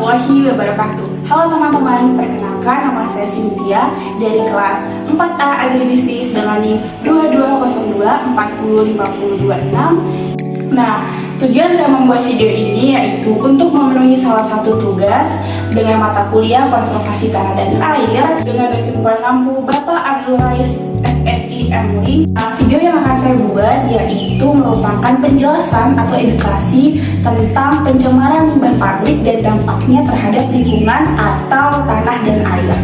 warahmatullahi wabarakatuh. Halo teman-teman, perkenalkan nama saya Cynthia dari kelas 4A Agribisnis dengan NIM 2202405026. Nah, tujuan saya membuat video ini yaitu untuk memenuhi salah satu tugas dengan mata kuliah konservasi tanah dan air dengan dosen pengampu Bapak Abdul Rais SSI MLI. Nah, video yang akan saya buat yaitu merupakan penjelasan atau edukasi tentang pencemaran limbah pabrik dan dampaknya terhadap lingkungan atau tanah dan air.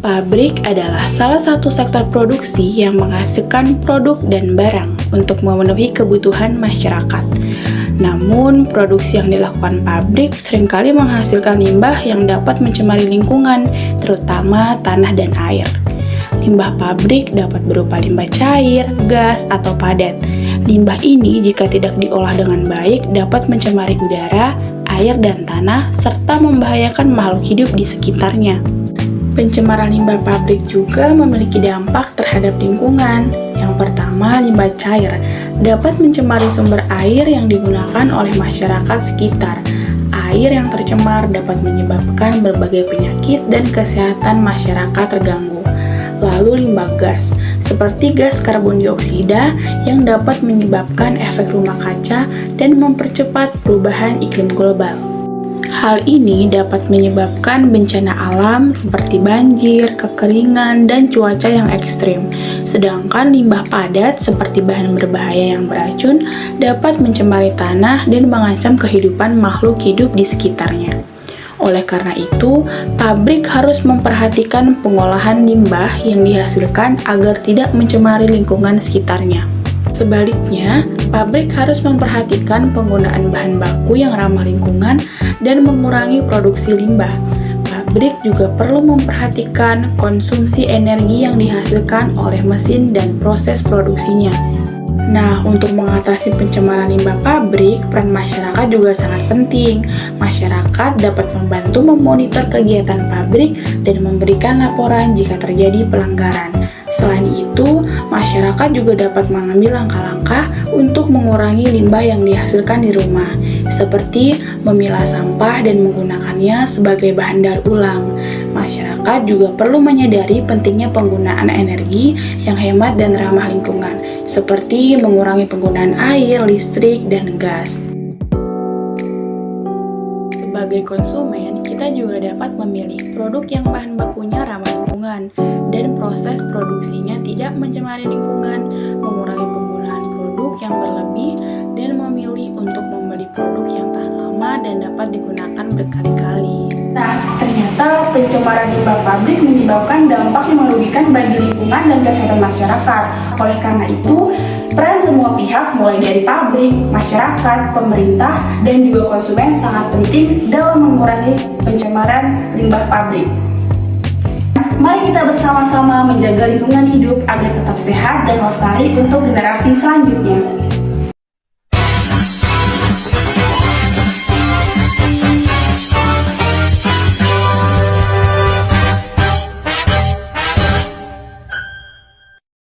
Pabrik adalah salah satu sektor produksi yang menghasilkan produk dan barang untuk memenuhi kebutuhan masyarakat. Namun, produksi yang dilakukan pabrik seringkali menghasilkan limbah yang dapat mencemari lingkungan, terutama tanah dan air. Limbah pabrik dapat berupa limbah cair, gas, atau padat. Limbah ini jika tidak diolah dengan baik dapat mencemari udara, air, dan tanah, serta membahayakan makhluk hidup di sekitarnya. Pencemaran limbah pabrik juga memiliki dampak terhadap lingkungan. Yang pertama, limbah cair dapat mencemari sumber air yang digunakan oleh masyarakat sekitar. Air yang tercemar dapat menyebabkan berbagai penyakit dan kesehatan masyarakat terganggu. Lalu limbah gas, seperti gas karbon dioksida yang dapat menyebabkan efek rumah kaca dan mempercepat perubahan iklim global. Hal ini dapat menyebabkan bencana alam seperti banjir, kekeringan, dan cuaca yang ekstrim. Sedangkan limbah padat seperti bahan berbahaya yang beracun dapat mencemari tanah dan mengancam kehidupan makhluk hidup di sekitarnya. Oleh karena itu, pabrik harus memperhatikan pengolahan limbah yang dihasilkan agar tidak mencemari lingkungan sekitarnya. Sebaliknya, pabrik harus memperhatikan penggunaan bahan baku yang ramah lingkungan dan mengurangi produksi limbah. Pabrik juga perlu memperhatikan konsumsi energi yang dihasilkan oleh mesin dan proses produksinya. Nah, untuk mengatasi pencemaran limbah pabrik, peran masyarakat juga sangat penting. Masyarakat dapat membantu memonitor kegiatan pabrik dan memberikan laporan jika terjadi pelanggaran. Selain itu, masyarakat juga dapat mengambil langkah-langkah untuk mengurangi limbah yang dihasilkan di rumah, seperti memilah sampah dan menggunakannya sebagai bahan daur ulang. Masyarakat juga perlu menyadari pentingnya penggunaan energi yang hemat dan ramah lingkungan, seperti mengurangi penggunaan air, listrik, dan gas. Sebagai konsumen, kita juga dapat memilih produk yang bahan bakunya ramah lingkungan dan proses produksinya tidak mencemari lingkungan, mengurangi penggunaan produk yang berlebih, dan memilih untuk membeli produk yang tahan lama dan dapat digunakan berkali-kali. Nah, ternyata pencemaran limbah pabrik menyebabkan dampak yang merugikan bagi lingkungan dan kesehatan masyarakat. Oleh karena itu, peran semua pihak mulai dari pabrik, masyarakat, pemerintah, dan juga konsumen sangat penting dalam mengurangi pencemaran limbah pabrik. Mari kita bersama-sama menjaga lingkungan hidup agar tetap sehat dan lestari untuk generasi selanjutnya.